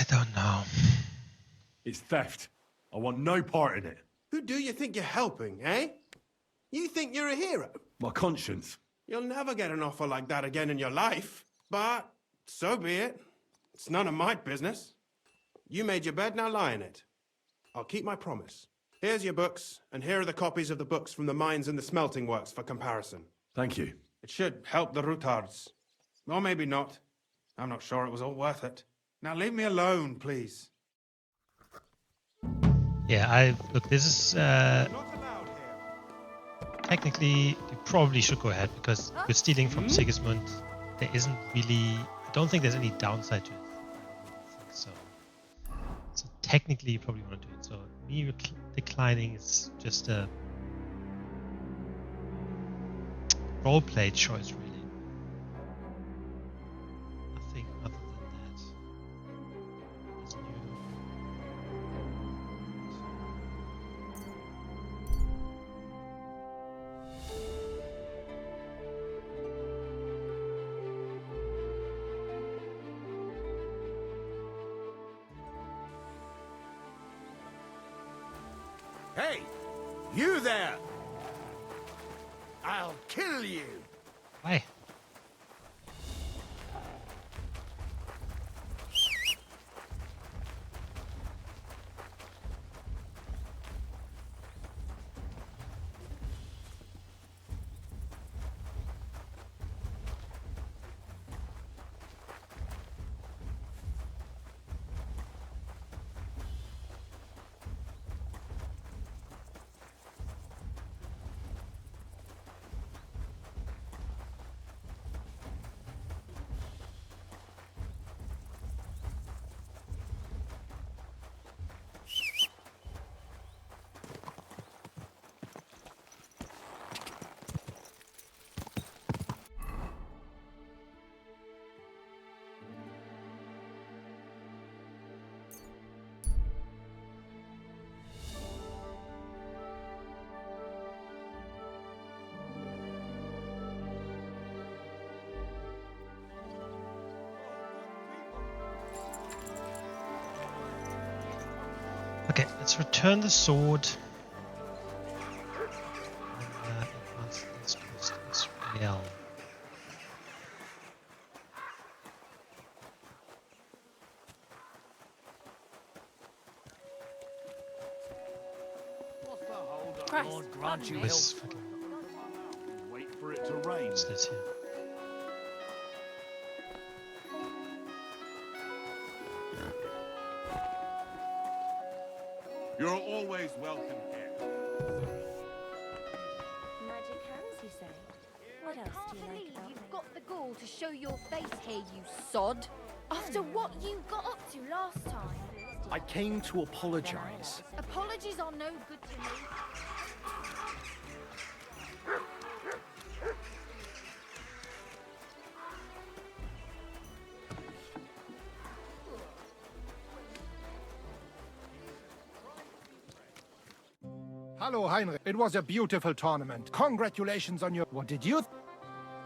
don't know. It's theft. I want no part in it. Who do you think you're helping, eh? You think you're a hero? My conscience. You'll never get an offer like that again in your life. But so be it. It's none of my business. You made your bed, now lie in it. I'll keep my promise. Here's your books, and here are the copies of the books from the mines and the smelting works for comparison. Thank you. It should help the Rutards. Or maybe not. I'm not sure it was all worth it. Now leave me alone, please. Yeah, look, this is Not allowed here. technically you probably should go ahead because with stealing from Sigismund, there isn't really. I don't think there's any downside to it. So technically you probably want to do it. So me declining is just a roleplay choice, really. Nothing other than that. It's new. Hey, you there! I'll kill you! Why? Okay, let's return the sword. And advance this towards Israel. Christ, Lord grant pardon you me. This fucking Wait for it to rain. what's this here? You're always welcome here. Magic hands, you say? What else do you like believe about you've me? got the gall to show your face here, you sod. After what you got up to last time. I came to apologize. Apologies are no good to me. Hello, Heinrich. It was a beautiful tournament. Congratulations on your... What did you...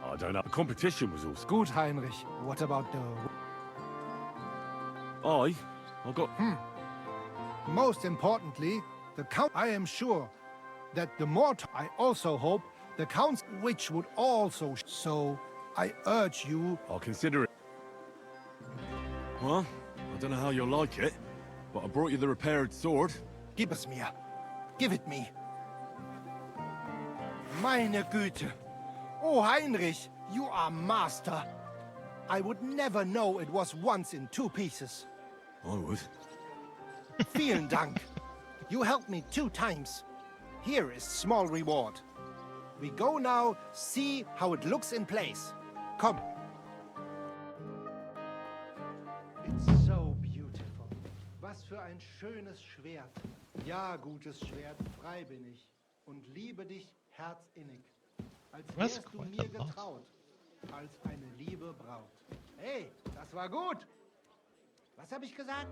I don't know. The competition was awesome. Good, Heinrich. What about the... I got... Most importantly, the count... I am sure that the more... I also hope the counts... Which would also... So, I urge you... I'll consider it. Well, I don't know how you'll like it, but I brought you the repaired sword. Gib es mir. Give it me. Meine Güte. Oh, Heinrich, you are master. I would never know it was once in 2 pieces. I would. Vielen Dank. You helped me 2 times. Here is small reward. We go now, see how it looks in place. Come. It's so beautiful. Was für ein schönes Schwert. Ja, gutes Schwert, frei bin ich. Und liebe dich herzinnig. Als wärst du mir getraut. Als eine liebe Braut. Hey, das war gut. Was habe ich gesagt?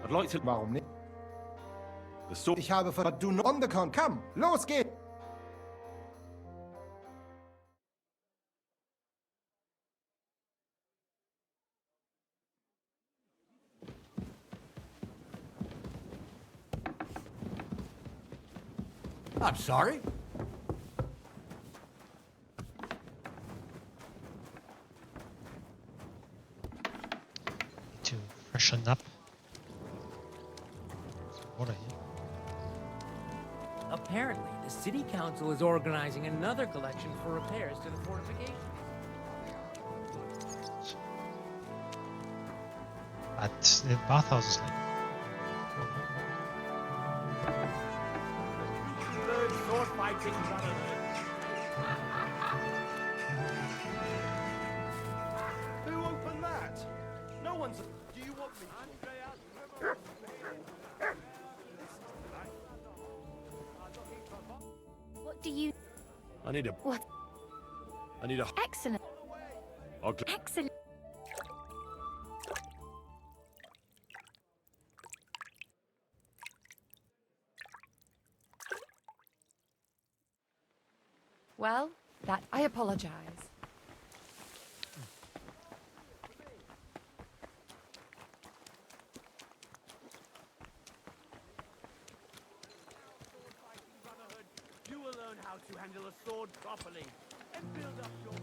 I'd like to... Warum nicht? The sword... Ich habe ver... Du on the con. Komm, los geht's. I'm sorry. Need to freshen up. Some water here. Apparently, the city council is organizing another collection for repairs to the fortifications. But the bathhouse is like. Learn sword fighting, brotherhood. Who opened that? No one's... Do you want me? What do you... I need a... What? I need a... Excellent. I'll... Excellent. Well, that I apologize. You will learn how to handle a sword properly and build up your...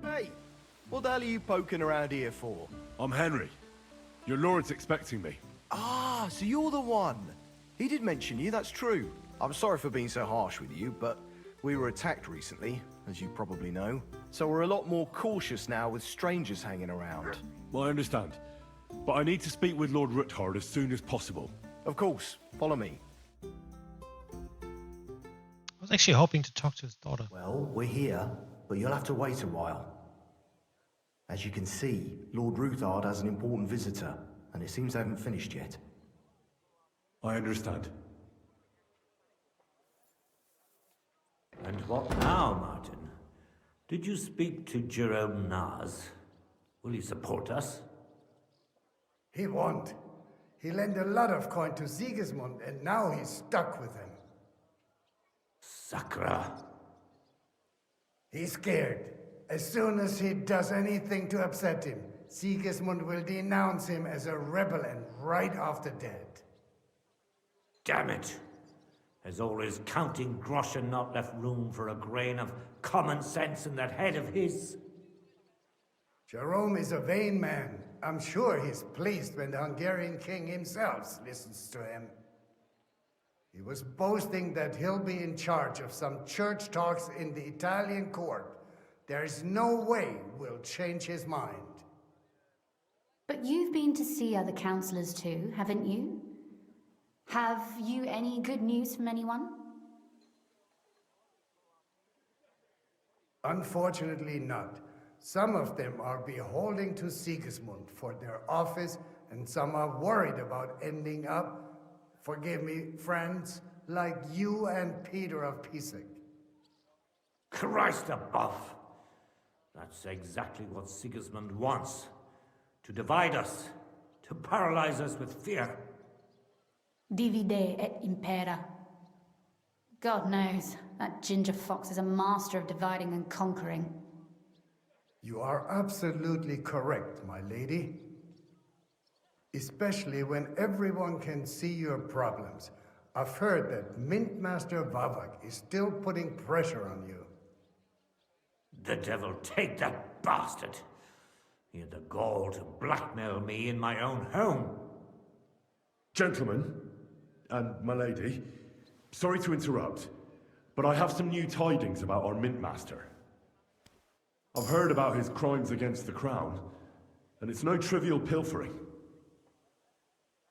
Hey, what the hell are you poking around here for? I'm Henry. Your lord's expecting me. Ah, so you're the one. He did mention you, that's true. I'm sorry for being so harsh with you, but we were attacked recently, as you probably know. So we're a lot more cautious now with strangers hanging around. Well, I understand. But I need to speak with Lord Ruthard as soon as possible. Of course, follow me. I was actually hoping to talk to his daughter. Well, we're here, but you'll have to wait a while. As you can see, Lord Ruthard has an important visitor, and it seems they haven't finished yet. I understand. And what now, Martin? Did you speak to Jerome Naz? Will he support us? He won't. He lent a lot of coin to Sigismund, and now he's stuck with him. Sakra. He's scared. As soon as he does anything to upset him, Sigismund will denounce him as a rebel and right after dead. Damn it! Has all his counting groschen not left room for a grain of common sense in that head of his? Jerome is a vain man. I'm sure he's pleased when the Hungarian king himself listens to him. He was boasting that he'll be in charge of some church talks in the Italian court. There is no way we'll change his mind. But you've been to see other councillors too, haven't you? Have you any good news from anyone? Unfortunately not. Some of them are beholden to Sigismund for their office, and some are worried about ending up, forgive me, friends, like you and Peter of Pisak. Christ above! That's exactly what Sigismund wants. To divide us, to paralyze us with fear. Divide et impera. God knows, that ginger fox is a master of dividing and conquering. You are absolutely correct, my lady. Especially when everyone can see your problems. I've heard that Mint Master Vavak is still putting pressure on you. The devil take that bastard! He had the gall to blackmail me in my own home. Gentlemen, and my lady, sorry to interrupt, but I have some new tidings about our Mint Master. I've heard about his crimes against the crown, and it's no trivial pilfering.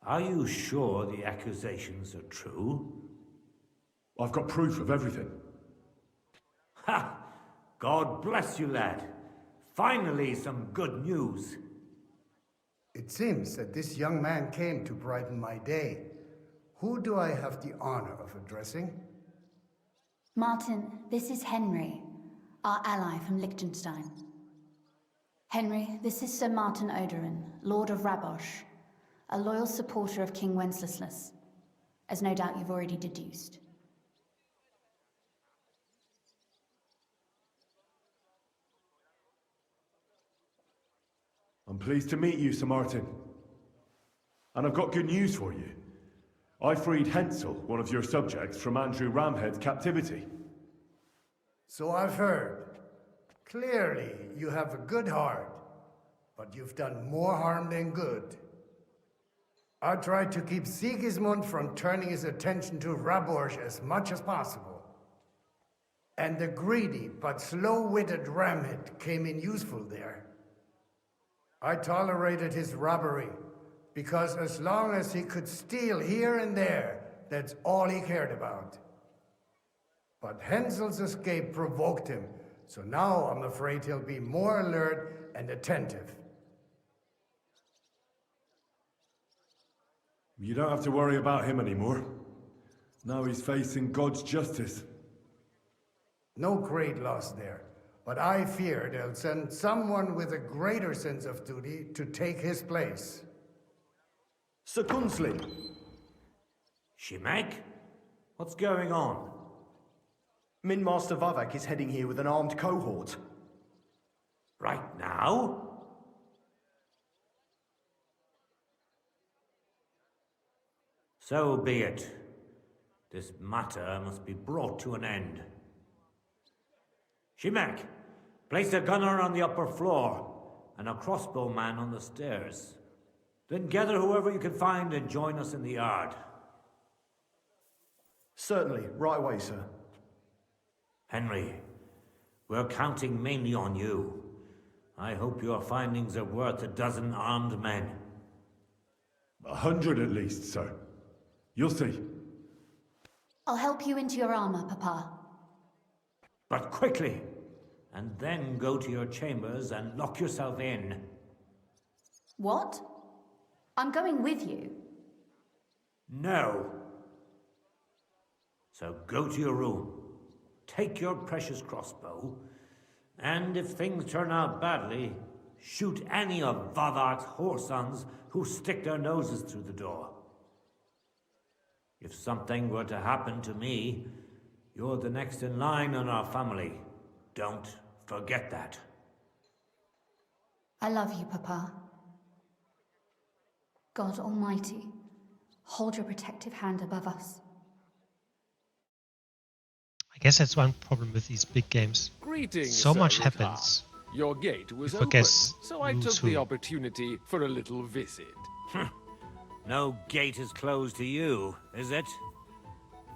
Are you sure the accusations are true? I've got proof of everything. Ha! God bless you, lad. Finally, some good news. It seems that this young man came to brighten my day. Who do I have the honor of addressing? Martin, this is Henry, our ally from Liechtenstein. Henry, this is Sir Martin Odorin, Lord of Rabosh, a loyal supporter of King Wenceslas, as no doubt you've already deduced. I'm pleased to meet you, Sir Martin. And I've got good news for you. I freed Hensel, one of your subjects, from Andrew Ramhead's captivity. So I've heard. Clearly, you have a good heart, but you've done more harm than good. I tried to keep Sigismund from turning his attention to Raborj as much as possible. And the greedy but slow-witted Ramhead came in useful there. I tolerated his robbery, because as long as he could steal here and there, that's all he cared about. But Hensel's escape provoked him, so now I'm afraid he'll be more alert and attentive. You don't have to worry about him anymore. Now he's facing God's justice. No great loss there, but I fear they'll send someone with a greater sense of duty to take his place. Sir Gunslin. Shimek? What's going on? Min Master Vavak is heading here with an armed cohort. Right now? So be it. This matter must be brought to an end. Shimek, place a gunner on the upper floor and a crossbowman on the stairs. Then gather whoever you can find and join us in the yard. Certainly, right away, sir. Henry, we're counting mainly on you. I hope your findings are worth 12 armed men. 100 at least, sir. You'll see. I'll help you into your armor, Papa. But quickly, and then go to your chambers and lock yourself in. What? I'm going with you. No. So go to your room, take your precious crossbow, and if things turn out badly, shoot any of Vavak's whoresons who stick their noses through the door. If something were to happen to me, you're the next in line in our family. Don't forget that. I love you, Papa. God Almighty, hold your protective hand above us. I guess that's one problem with these big games. Greetings, so Sir much Ruthard. happens. Your gate was You open, forget so I who's took the who. opportunity for a little visit. No gate is closed to you, is it?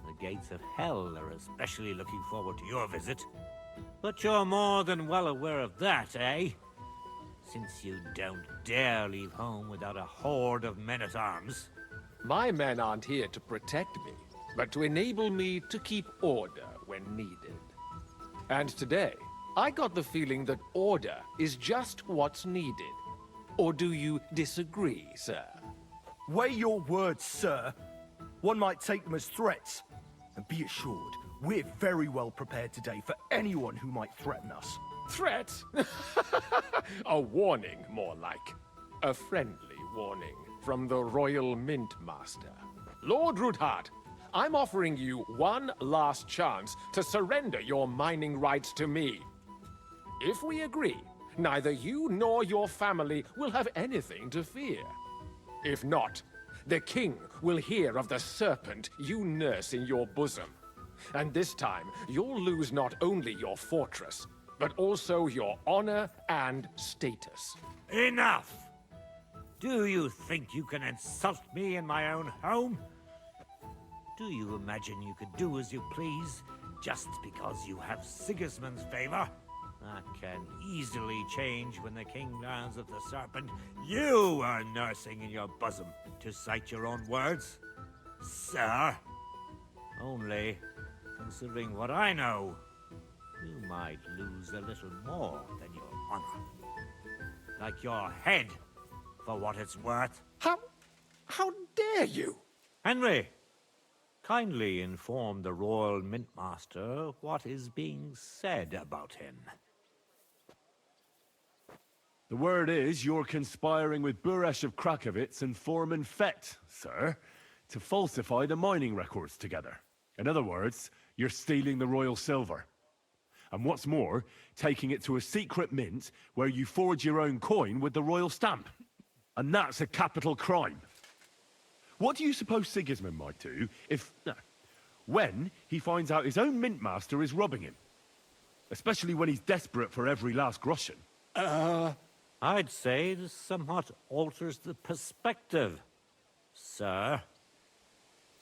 The gates of hell are especially looking forward to your visit. But you're more than well aware of that, eh? Since you don't dare leave home without a horde of men-at-arms. My men aren't here to protect me, but to enable me to keep order when needed. And today, I got the feeling that order is just what's needed. Or do you disagree, sir? Weigh your words, sir. One might take them as threats. And be assured, we're very well prepared today for anyone who might threaten us. Threat? A warning, more like. A friendly warning from the Royal Mint Master. Lord Ruthard, I'm offering you one last chance to surrender your mining rights to me. If we agree, neither you nor your family will have anything to fear. If not, the king will hear of the serpent you nurse in your bosom. And this time, you'll lose not only your fortress, but also your honor and status. Enough! Do you think you can insult me in my own home? Do you imagine you could do as you please, just because you have Sigismund's favor? That can easily change when the king learns of the serpent you are nursing in your bosom, to cite your own words, sir. Only, considering what I know, you might lose a little more than your honor. Like your head, for what it's worth. How dare you? Henry, kindly inform the Royal Mint Master what is being said about him. The word is you're conspiring with Buresh of Krakowitz and Foreman Fett, sir, to falsify the mining records together. In other words, you're stealing the royal silver. And what's more, taking it to a secret mint where you forge your own coin with the royal stamp. And that's a capital crime. What do you suppose Sigismund might do when he finds out his own mint master is robbing him? Especially when he's desperate for every last groschen. I'd say this somewhat alters the perspective, sir.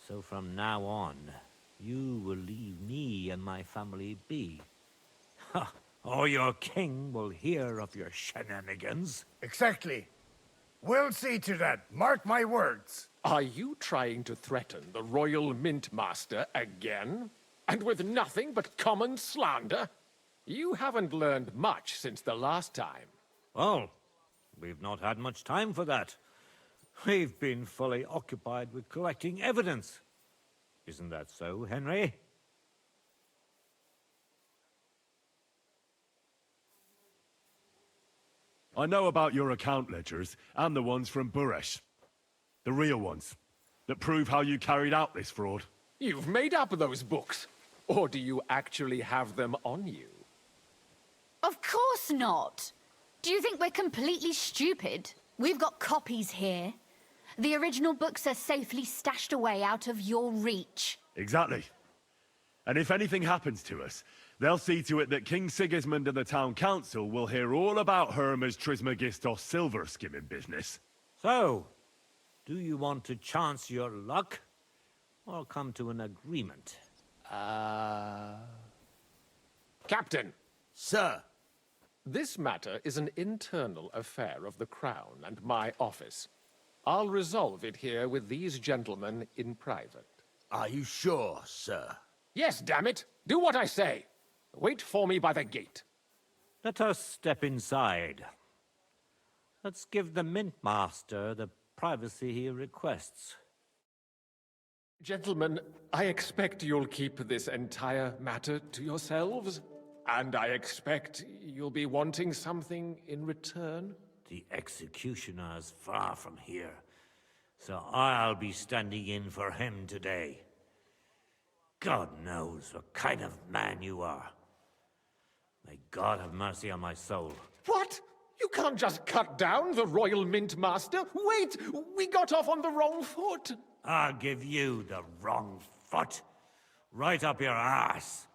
So from now on, you will leave me and my family be. Or your king will hear of your shenanigans. Exactly. We'll see to that. Mark my words. Are you trying to threaten the Royal Mint Master again? And with nothing but common slander? You haven't learned much since the last time. Well, we've not had much time for that. We've been fully occupied with collecting evidence. Isn't that so, Henry? I know about your account ledgers, and the ones from Buresh. The real ones, that prove how you carried out this fraud. You've made up those books. Or do you actually have them on you? Of course not. Do you think we're completely stupid? We've got copies here. The original books are safely stashed away out of your reach. Exactly. And if anything happens to us, they'll see to it that King Sigismund and the town council will hear all about Hermes Trismegistos silver skimming business. So, do you want to chance your luck, or come to an agreement? Captain! Sir! This matter is an internal affair of the Crown and my office. I'll resolve it here with these gentlemen in private. Are you sure, sir? Yes, damn it! Do what I say! Wait for me by the gate. Let us step inside. Let's give the Mint Master the privacy he requests. Gentlemen, I expect you'll keep this entire matter to yourselves. And I expect you'll be wanting something in return. The executioner is far from here, so I'll be standing in for him today. God knows what kind of man you are. May God have mercy on my soul. What? You can't just cut down the Royal Mint Master? Wait! We got off on the wrong foot! I'll give you the wrong foot. Right up your ass.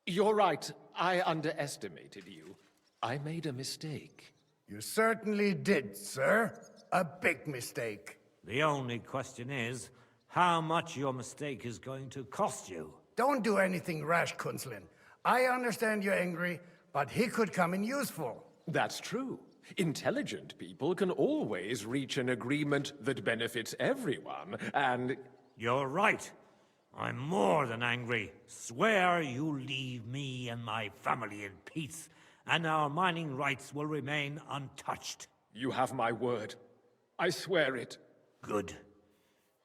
You're right. I underestimated you. I made a mistake. You certainly did, sir. A big mistake. The only question is, how much your mistake is going to cost you. Don't do anything rash, Kunslin. I understand you're angry, but he could come in useful. That's true. Intelligent people can always reach an agreement that benefits everyone, and... You're right. I'm more than angry. Swear you leave me and my family in peace, and our mining rights will remain untouched. You have my word. I swear it. Good.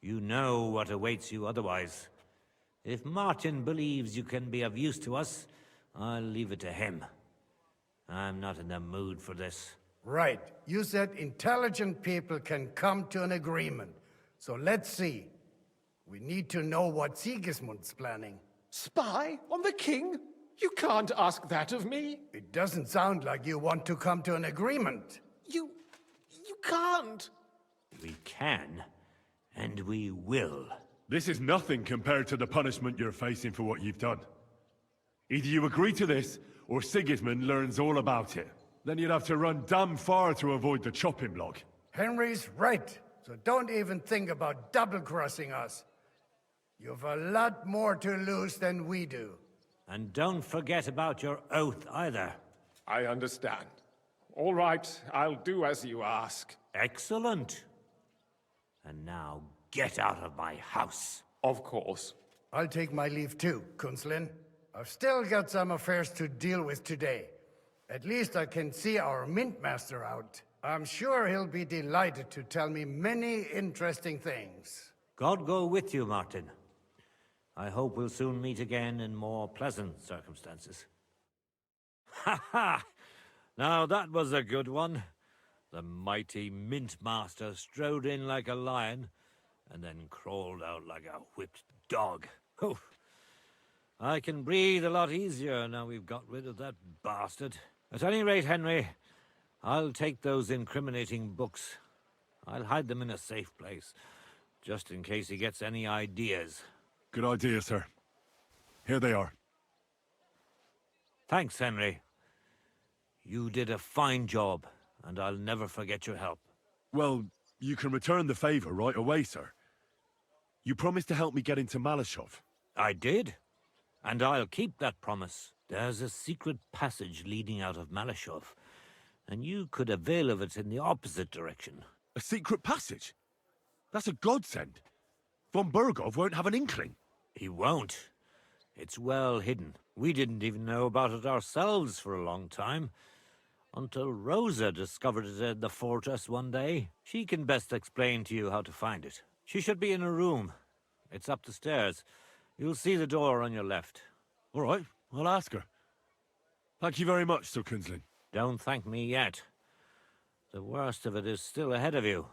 You know what awaits you otherwise. If Martin believes you can be of use to us, I'll leave it to him. I'm not in the mood for this. Right. You said intelligent people can come to an agreement. So let's see. We need to know what Sigismund's planning. Spy on the king? You can't ask that of me. It doesn't sound like you want to come to an agreement. You can't. We can, and we will. This is nothing compared to the punishment you're facing for what you've done. Either you agree to this, or Sigismund learns all about it. Then you'd have to run damn far to avoid the chopping block. Henry's right, so don't even think about double-crossing us. You've a lot more to lose than we do. And don't forget about your oath either. I understand. All right, I'll do as you ask. Excellent. And now get out of my house. Of course. I'll take my leave too, Kunslin. I've still got some affairs to deal with today. At least I can see our Mint Master out. I'm sure he'll be delighted to tell me many interesting things. God go with you, Martin. I hope we'll soon meet again in more pleasant circumstances. Ha ha! Now that was a good one. The mighty Mint Master strode in like a lion, and then crawled out like a whipped dog. Oof. I can breathe a lot easier now we've got rid of that bastard. At any rate, Henry, I'll take those incriminating books. I'll hide them in a safe place, just in case he gets any ideas. Good idea, sir. Here they are. Thanks, Henry. You did a fine job, and I'll never forget your help. Well, you can return the favor right away, sir. You promised to help me get into Malashov. I did, and I'll keep that promise. There's a secret passage leading out of Malashov, and you could avail of it in the opposite direction. A secret passage? That's a godsend. Von Burgov won't have an inkling. He won't. It's well hidden. We didn't even know about it ourselves for a long time, until Rosa discovered it in the fortress one day. She can best explain to you how to find it. She should be in a room. It's up the stairs. You'll see the door on your left. All right, I'll ask her. Thank you very much, Sir Kinslin. Don't thank me yet. The worst of it is still ahead of you.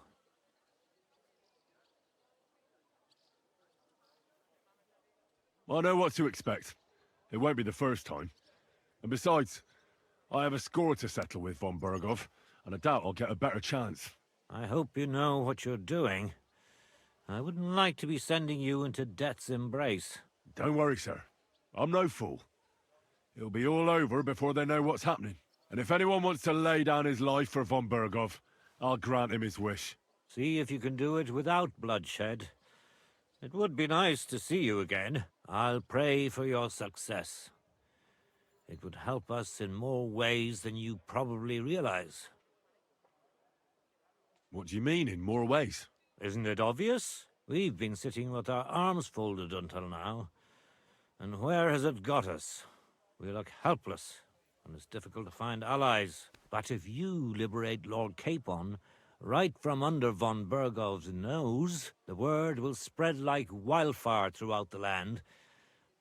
I know what to expect. It won't be the first time. And besides, I have a score to settle with Von Burgov, and I doubt I'll get a better chance. I hope you know what you're doing. I wouldn't like to be sending you into death's embrace. Don't worry, sir. I'm no fool. It'll be all over before they know what's happening. And if anyone wants to lay down his life for Von Burgov, I'll grant him his wish. See if you can do it without bloodshed. It would be nice to see you again. I'll pray for your success. It would help us in more ways than you probably realize. What do you mean, in more ways? Isn't it obvious? We've been sitting with our arms folded until now. And where has it got us? We look helpless, and it's difficult to find allies. But if you liberate Lord Capon, right from under Von Burgov's nose, the word will spread like wildfire throughout the land,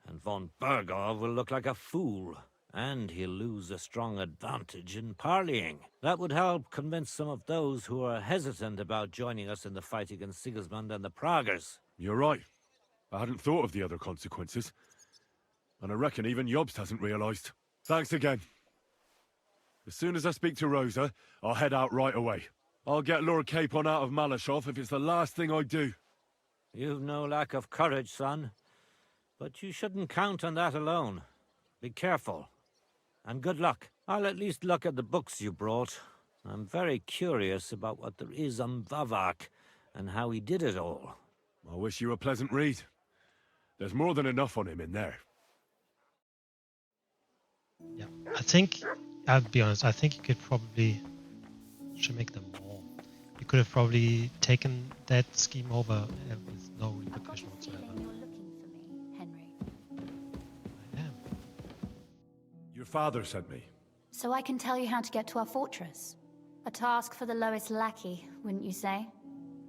and Von Burgov will look like a fool, and he'll lose a strong advantage in parleying. That would help convince some of those who are hesitant about joining us in the fight against Sigismund and the Praguers. You're right. I hadn't thought of the other consequences. And I reckon even Jobst hasn't realized. Thanks again. As soon as I speak to Rosa, I'll head out right away. I'll get Lord Capon out of Malashov if it's the last thing I do. You've no lack of courage, son. But you shouldn't count on that alone. Be careful. And good luck. I'll at least look at the books you brought. I'm very curious about what there is on Vavak and how he did it all. I wish you a pleasant read. There's more than enough on him in there. Yeah, I think, I'll be honest, I think you could probably, should make them more. You could have probably taken that scheme over with no repercussion whatsoever. You're looking for me, Henry. I am. Your father sent me. So I can tell you how to get to our fortress. A task for the lowest lackey, wouldn't you say?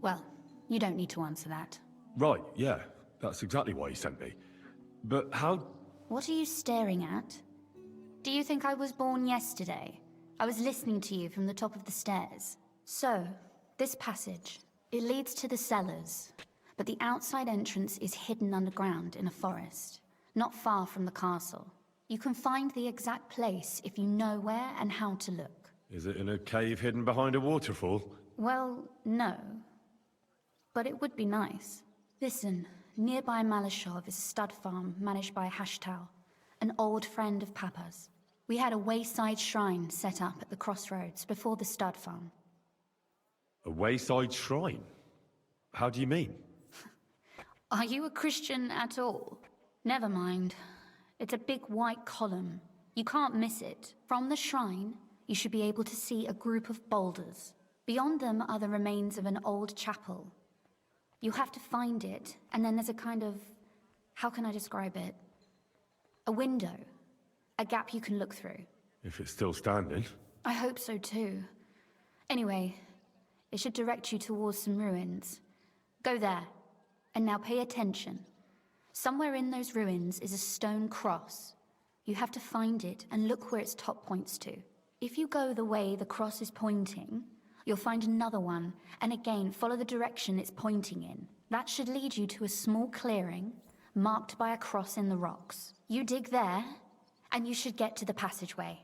Well, you don't need to answer that. Right, yeah. That's exactly why he sent me. But how... What are you staring at? Do you think I was born yesterday? I was listening to you from the top of the stairs. So, this passage, it leads to the cellars, but the outside entrance is hidden underground in a forest, not far from the castle. You can find the exact place if you know where and how to look. Is it in a cave hidden behind a waterfall? Well, no. But it would be nice. Listen, nearby Malashov is a stud farm managed by Hashtal, an old friend of Papa's. We had a wayside shrine set up at the crossroads before the stud farm. A wayside shrine? How do you mean? Are you a Christian at all? Never mind. It's a big white column. You can't miss it. From the shrine, you should be able to see a group of boulders. Beyond them are the remains of an old chapel. You have to find it, and then there's a kind of... how can I describe it? A window. A gap you can look through. If it's still standing. I hope so too. Anyway, it should direct you towards some ruins. Go there. And now pay attention. Somewhere in those ruins is a stone cross. You have to find it and look where its top points to. If you go the way the cross is pointing, you'll find another one, and again, follow the direction it's pointing in. That should lead you to a small clearing, marked by a cross in the rocks. You dig there, and you should get to the passageway.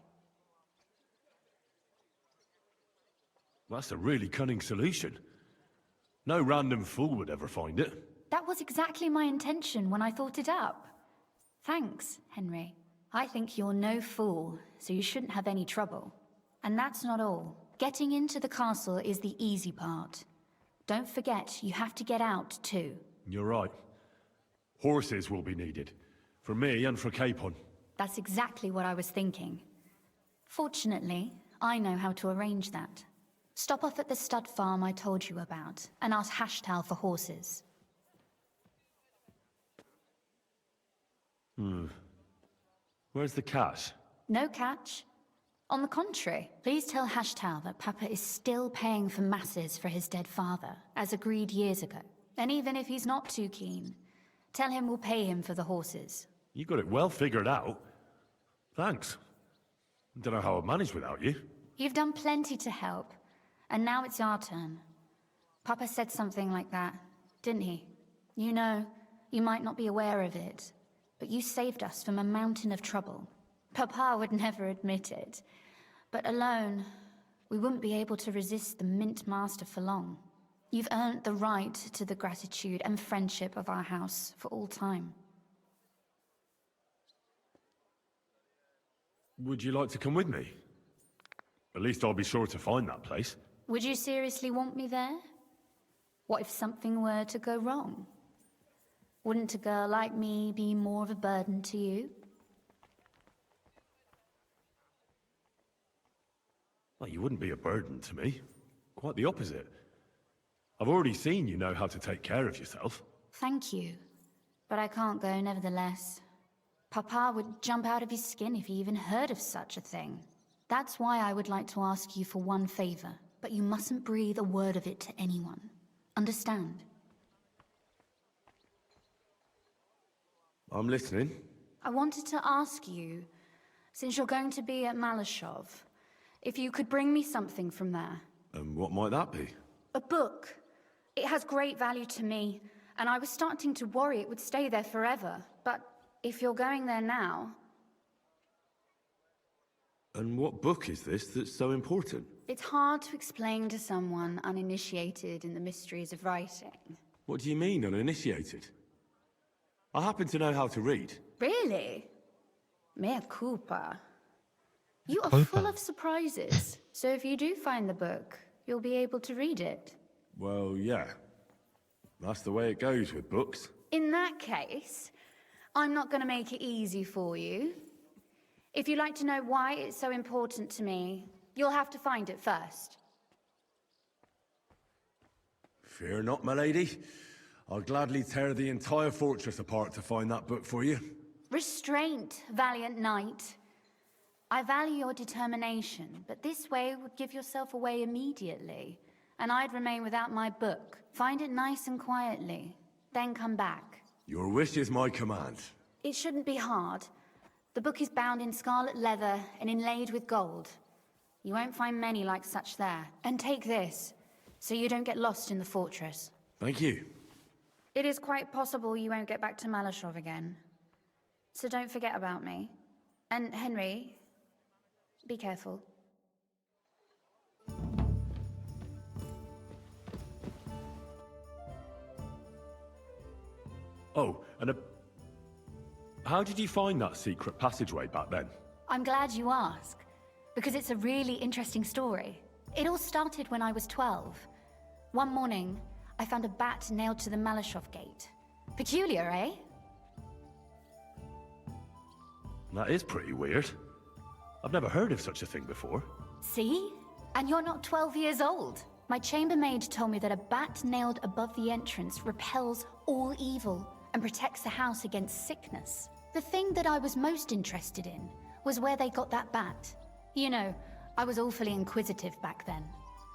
That's a really cunning solution. No random fool would ever find it. That was exactly my intention when I thought it up. Thanks, Henry. I think you're no fool, so you shouldn't have any trouble. And that's not all. Getting into the castle is the easy part. Don't forget, you have to get out, too. You're right. Horses will be needed. For me and for Capon. That's exactly what I was thinking. Fortunately, I know how to arrange that. Stop off at the stud farm I told you about, and ask Hashtal for horses. Where's the cash? No catch. On the contrary, please tell Hashtal that Papa is still paying for masses for his dead father, as agreed years ago. And even if he's not too keen, tell him we'll pay him for the horses. You got it well figured out. Thanks. Don't know how I'd manage without you. You've done plenty to help, and now it's our turn. Papa said something like that, didn't he? You know, you might not be aware of it, but you saved us from a mountain of trouble. Papa would never admit it, but alone, we wouldn't be able to resist the Mint Master for long. You've earned the right to the gratitude and friendship of our house for all time. Would you like to come with me? At least I'll be sure to find that place. Would you seriously want me there? What if something were to go wrong? Wouldn't a girl like me be more of a burden to you? Well, you wouldn't be a burden to me. Quite the opposite. I've already seen you know how to take care of yourself. Thank you, but I can't go nevertheless. Papa would jump out of his skin if he even heard of such a thing. That's why I would like to ask you for one favor, but you mustn't breathe a word of it to anyone. Understand? I'm listening. I wanted to ask you, since you're going to be at Malashov, if you could bring me something from there. And what might that be? A book. It has great value to me, and I was starting to worry it would stay there forever. But if you're going there now... And what book is this that's so important? It's hard to explain to someone uninitiated in the mysteries of writing. What do you mean, uninitiated? I happen to know how to read. Really? Mea culpa. You are full of surprises. So if you do find the book, you'll be able to read it. Well, yeah. That's the way it goes with books. In that case, I'm not going to make it easy for you. If you'd like to know why it's so important to me, you'll have to find it first. Fear not, my lady. I'll gladly tear the entire fortress apart to find that book for you. Restraint, valiant knight. I value your determination, but this way would give yourself away immediately, and I'd remain without my book. Find it nice and quietly, then come back. Your wish is my command. It shouldn't be hard. The book is bound in scarlet leather and inlaid with gold. You won't find many like such there. And take this, so you don't get lost in the fortress. Thank you. It is quite possible you won't get back to Malashov again. So don't forget about me. And Henry, be careful. Oh, and how did you find that secret passageway back then? I'm glad you ask, because it's a really interesting story. It all started when I was 12. One morning, I found a bat nailed to the Malashov gate. Peculiar, eh? That is pretty weird. I've never heard of such a thing before. See? And you're not 12 years old. My chambermaid told me that a bat nailed above the entrance repels all evil and protects the house against sickness. The thing that I was most interested in was where they got that bat. You know, I was awfully inquisitive back then.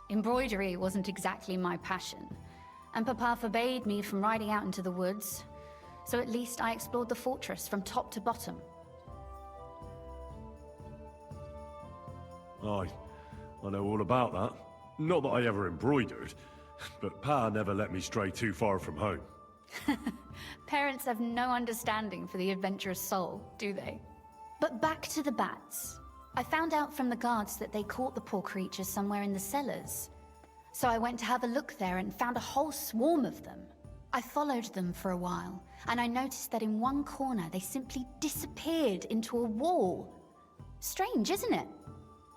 Embroidery wasn't exactly my passion, and Papa forbade me from riding out into the woods, so at least I explored the fortress from top to bottom. Aye, I know all about that. Not that I ever embroidered, but Pa never let me stray too far from home. Parents have no understanding for the adventurous soul, do they? But back to the bats. I found out from the guards that they caught the poor creatures somewhere in the cellars. So I went to have a look there and found a whole swarm of them. I followed them for a while, and I noticed that in one corner they simply disappeared into a wall. Strange, isn't it?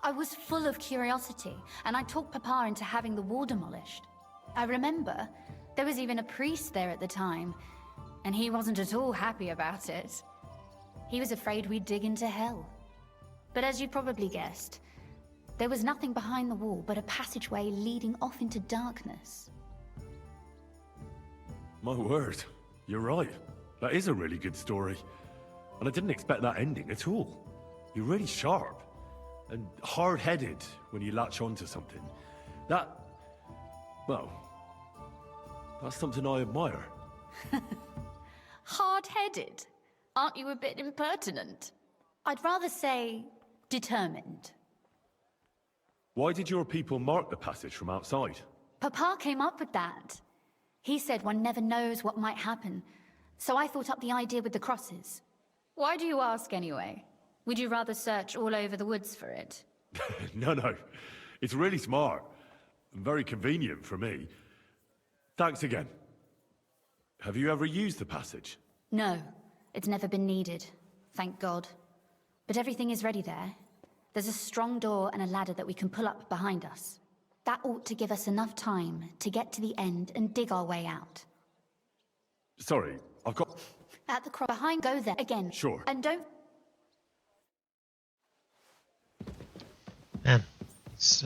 I was full of curiosity, and I talked Papa into having the wall demolished. I remember there was even a priest there at the time, and he wasn't at all happy about it. He was afraid we'd dig into hell. But as you probably guessed, there was nothing behind the wall but a passageway leading off into darkness. My word, you're right. That is a really good story. And I didn't expect that ending at all. You're really sharp. And hard-headed when you latch onto something. Well, that's something I admire. Hard-headed? Aren't you a bit impertinent? I'd rather say determined. Why did your people mark the passage from outside? Papa came up with that. He said one never knows what might happen, so I thought up the idea with the crosses. Why do you ask anyway? Would you rather search all over the woods for it? No. It's really smart. And very convenient for me. Thanks again. Have you ever used the passage? No, it's never been needed. Thank God. But everything is ready there. There's a strong door and a ladder that we can pull up behind us. That ought to give us enough time to get to the end and dig our way out. Sorry, I've got... At the cross behind, go there again. Sure. And don't... Man, it's